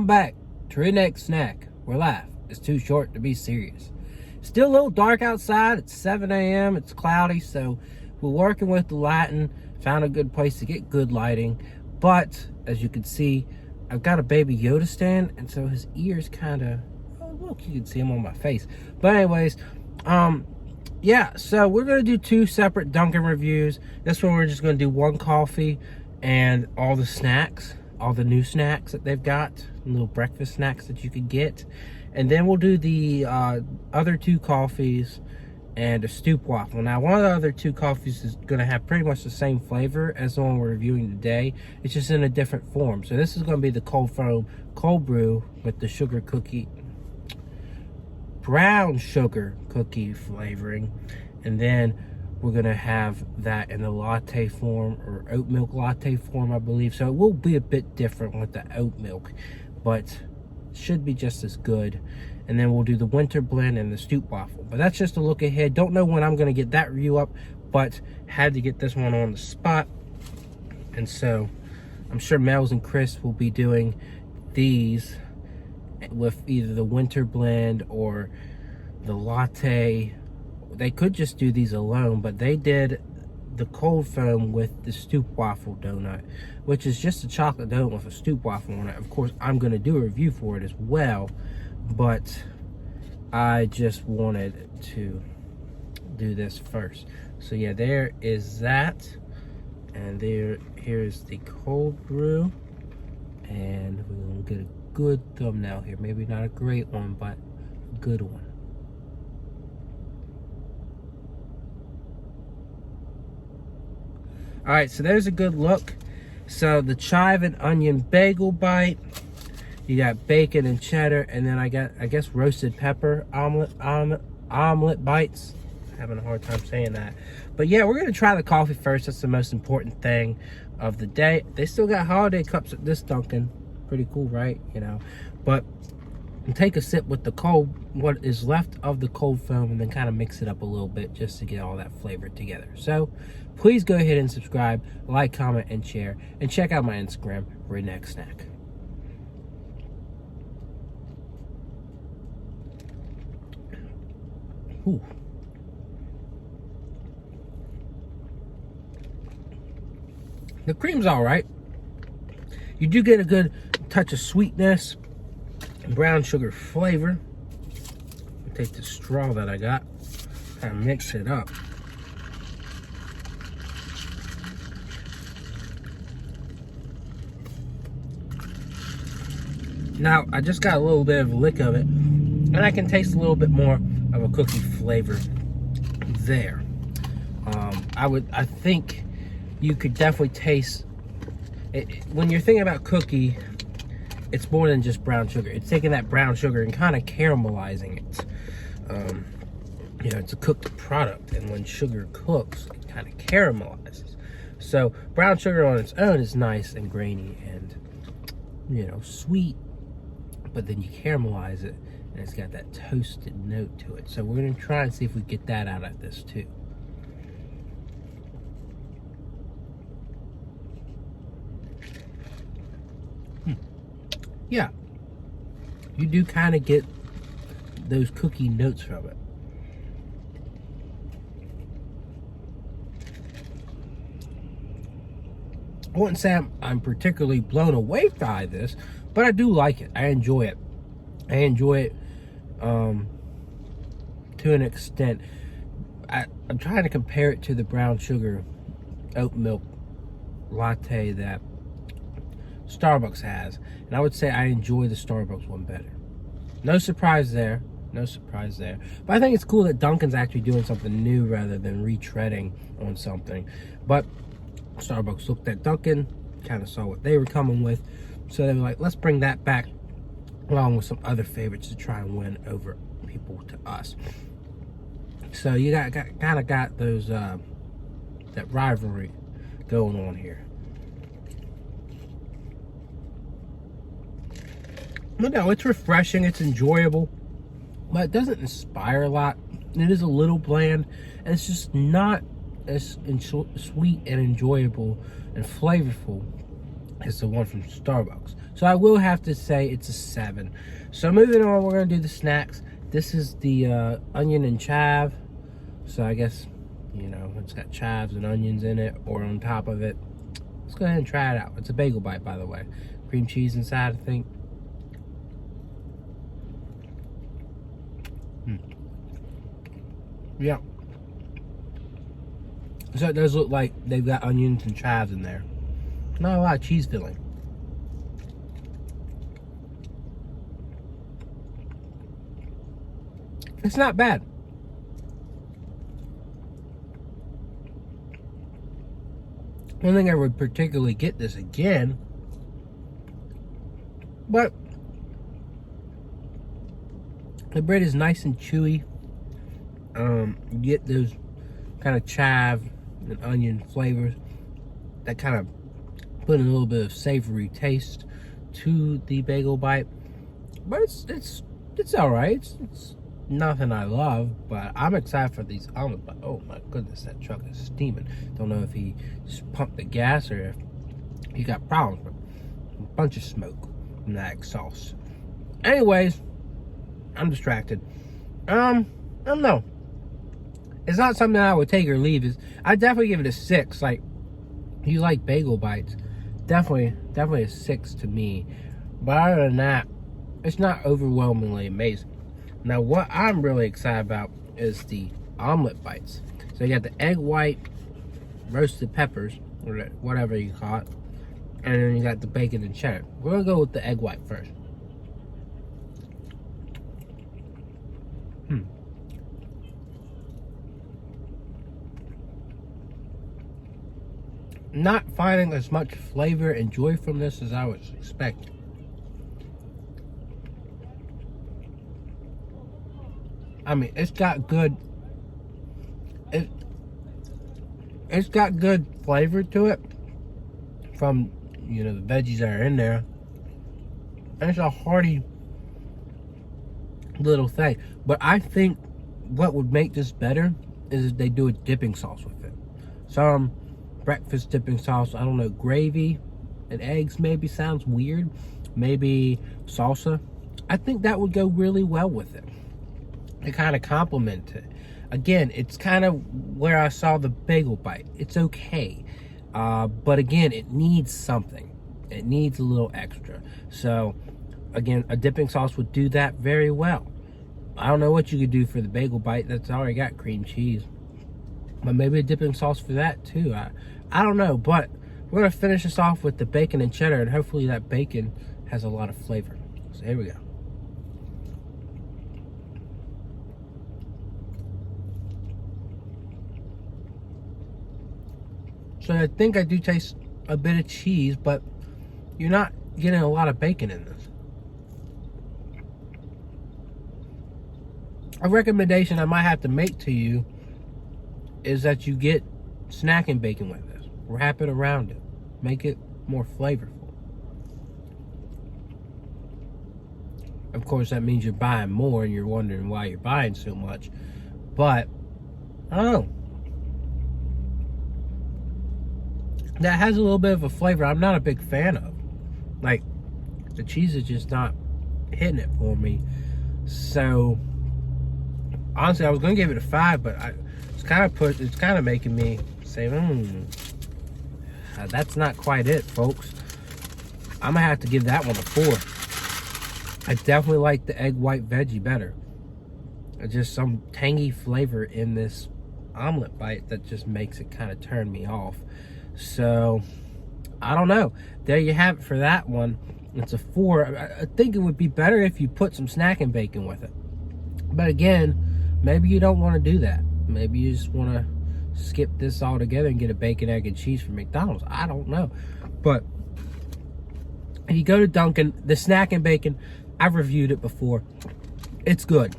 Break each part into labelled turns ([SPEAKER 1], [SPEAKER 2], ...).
[SPEAKER 1] back to your next snack, where life is too short to be serious. Still a little dark outside. It's 7 a.m. It's cloudy, so we're working with the lighting. Found a good place to get good lighting. But, as you can see, I've got a baby Yoda stand, and so his ears kind of... Oh, look, you can see him on my face. But anyways, yeah, so we're going to do 2 separate Dunkin' reviews. This one, we're just going to do 1 coffee and all the snacks, all the new snacks that they've got, little breakfast snacks that you could get. And then we'll do the other 2 coffees and a stoop waffle. Now, one of the other 2 coffees is going to have pretty much the same flavor as the one we're reviewing today. It's just in a different form. So this is going to be the cold foam cold brew with the sugar cookie, brown sugar cookie flavoring. And then we're going to have that in the latte form, or oat milk latte form, I believe. So it will be a bit different with the oat milk, but should be just as good. And then we'll do the winter blend and the stoop waffle. But that's just a look ahead. Don't know when I'm going to get that review up, but had to get this one on the spot. And so I'm sure Mel's and Chris will be doing these with either the winter blend or the latte. They could just do these alone, but they did the cold foam with the stoop waffle donut, which is just a chocolate donut with a stoop waffle on it. Of course, I'm going to do a review for it as well, but I just wanted to do this first. So yeah, there is that, and here's the cold brew, and we're going to get a good thumbnail here. Maybe not a great one, but a good one. All right, so there's a good look. So the chive and onion bagel bite. You got bacon and cheddar, and then I guess roasted pepper omelet bites. I'm having a hard time saying that. But yeah, we're gonna try the coffee first. That's the most important thing of the day. They still got holiday cups at this Dunkin'. Pretty cool, right? You know, but take a sip with the cold, what is left of the cold foam, and then kind of mix it up a little bit just to get all that flavor together. So please go ahead and subscribe, like, comment, and share, and check out my Instagram for your next snack. Ooh. The cream's all right. You do get a good touch of sweetness, brown sugar flavor. I'll take the straw that I got and mix it up. Now, I just got a little bit of a lick of it, and I can taste a little bit more of a cookie flavor there. I think you could definitely taste it. When you're thinking about cookie, it's more than just brown sugar. It's taking that brown sugar and kind of caramelizing it. You know, it's a cooked product, and when sugar cooks, it kind of caramelizes. So brown sugar on its own is nice and grainy and, you know, sweet, but then you caramelize it, and it's got that toasted note to it. So we're gonna try and see if we get that out of this too. Yeah, you do kind of get those cookie notes from it. I wouldn't say I'm particularly blown away by this, but I do like it. I enjoy it. I enjoy it to an extent. I'm trying to compare it to the brown sugar oat milk latte that Starbucks has, and I would say I enjoy the Starbucks one better. No surprise there. No surprise there. But I think it's cool that Dunkin's actually doing something new rather than retreading on something. But Starbucks looked at Dunkin', kind of saw what they were coming with, so they were like, let's bring that back along with some other favorites to try and win over people to us. So you kind of got those that rivalry going on here. But no, it's refreshing, it's enjoyable, but it doesn't inspire a lot. It is a little bland, and it's just not as sweet and enjoyable and flavorful as the one from Starbucks. So I will have to say it's a 7. So moving on, we're going to do the snacks. This is the onion and chive. So I guess, you know, it's got chives and onions in it or on top of it. Let's go ahead and try it out. It's a bagel bite, by the way. Cream cheese inside, I think. Yeah. So it does look like they've got onions and chives in there. Not a lot of cheese filling. It's not bad. I don't think I would particularly get this again, but the bread is nice and chewy. You get those kind of chive and onion flavors that kind of put a little bit of savory taste to the bagel bite, but it's all right. It's nothing I love, but I'm excited for these omelets. But oh my goodness, that truck is steaming. Don't know if he just pumped the gas or if he got problems, but a bunch of smoke from that exhaust. Anyways, I'm distracted. I don't know. It's not something I would take or leave. I'd definitely give it a 6. Like, you like bagel bites, definitely a 6 to me. But other than that, it's not overwhelmingly amazing. Now, what I'm really excited about is the omelet bites. So you got the egg white, roasted peppers, or whatever you call it, and then you got the bacon and cheddar. We're gonna go with the egg white first. Not finding as much flavor and joy from this as I was expecting. I mean, it's got good flavor to it from, you know, the veggies that are in there. And it's a hearty little thing. But I think what would make this better is if they do a dipping sauce with it. Some breakfast dipping sauce, I don't know, gravy and eggs maybe sounds weird. Maybe salsa. I think that would go really well with it. It kind of complement it. Again, it's kind of where I saw the bagel bite. It's okay. But again, it needs something. It needs a little extra. So, again, a dipping sauce would do that very well. I don't know what you could do for the bagel bite that's already got cream cheese. But maybe a dipping sauce for that too. I don't know. But we're going to finish this off with the bacon and cheddar. And hopefully that bacon has a lot of flavor. So here we go. So I think I do taste a bit of cheese, but you're not getting a lot of bacon in this. A recommendation I might have to make to you is that you get snacking bacon with this. Wrap it around it. Make it more flavorful. Of course, that means you're buying more and you're wondering why you're buying so much. But, I don't know. That has a little bit of a flavor I'm not a big fan of. Like, the cheese is just not hitting it for me. So, honestly, I was going to give it a 5, but it's kind of making me say, that's not quite it, folks. I'm going to have to give that one a 4. I definitely like the egg white veggie better. There's just some tangy flavor in this omelet bite that just makes it kind of turn me off. So, I don't know. There you have it for that one. It's a 4. I think it would be better if you put some snacking bacon with it. But again, maybe you don't want to do that. Maybe you just want to skip this all together and get a bacon, egg, and cheese from McDonald's. I don't know. But if you go to Dunkin, the snacking bacon, I've reviewed it before. It's good.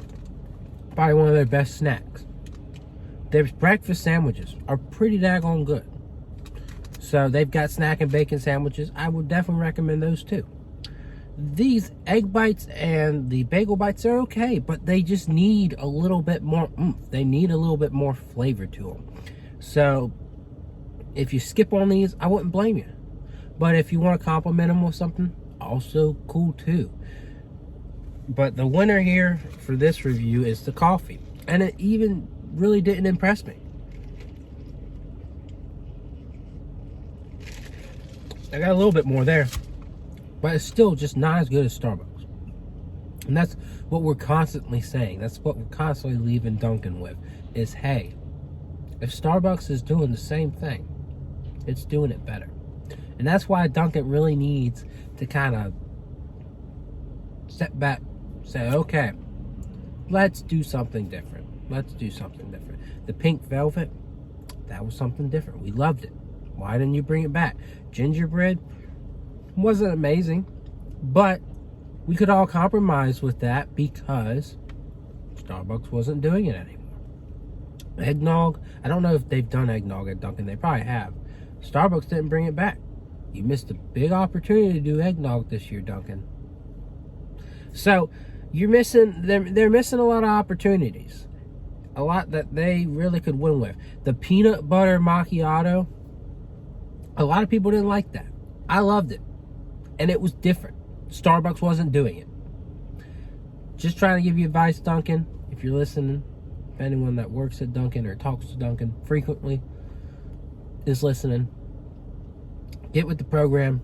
[SPEAKER 1] Probably one of their best snacks. Their breakfast sandwiches are pretty daggone good. So they've got snack and bacon sandwiches. I would definitely recommend those too. These egg bites and the bagel bites are okay, but they just need a little bit more oomph. They need a little bit more flavor to them. So if you skip on these, I wouldn't blame you. But if you want to compliment them with something, also cool too. But the winner here for this review is the coffee. And it even really didn't impress me. I got a little bit more there, but it's still just not as good as Starbucks. And that's what we're constantly saying. That's what we're constantly leaving Dunkin with, is hey, if Starbucks is doing the same thing, it's doing it better. And that's why Dunkin really needs to kind of step back, say, okay, let's do something different. Let's do something different. The pink velvet, that was something different. We loved it. Why didn't you bring it back? Gingerbread wasn't amazing, but we could all compromise with that because Starbucks wasn't doing it anymore. Eggnog, I don't know if they've done eggnog at Dunkin'. They probably have. Starbucks didn't bring it back. You missed a big opportunity to do eggnog this year, Dunkin'. So you're missing, they're missing a lot of opportunities. A lot that they really could win with. The peanut butter macchiato, a lot of people didn't like that. I loved it. And it was different. Starbucks wasn't doing it. Just trying to give you advice, Dunkin', if you're listening. If anyone that works at Dunkin' or talks to Dunkin' frequently is listening, get with the program,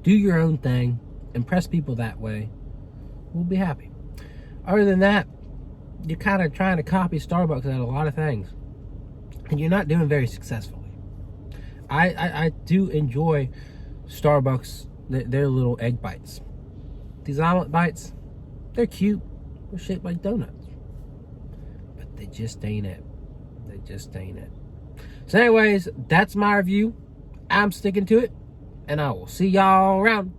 [SPEAKER 1] do your own thing, impress people that way. We'll be happy. Other than that, you're kind of trying to copy Starbucks at a lot of things, and you're not doing very successfully. I do enjoy Starbucks, their little egg bites. These omelet bites, they're cute. They're shaped like donuts. But they just ain't it. They just ain't it. So anyways, that's my review. I'm sticking to it. And I will see y'all around.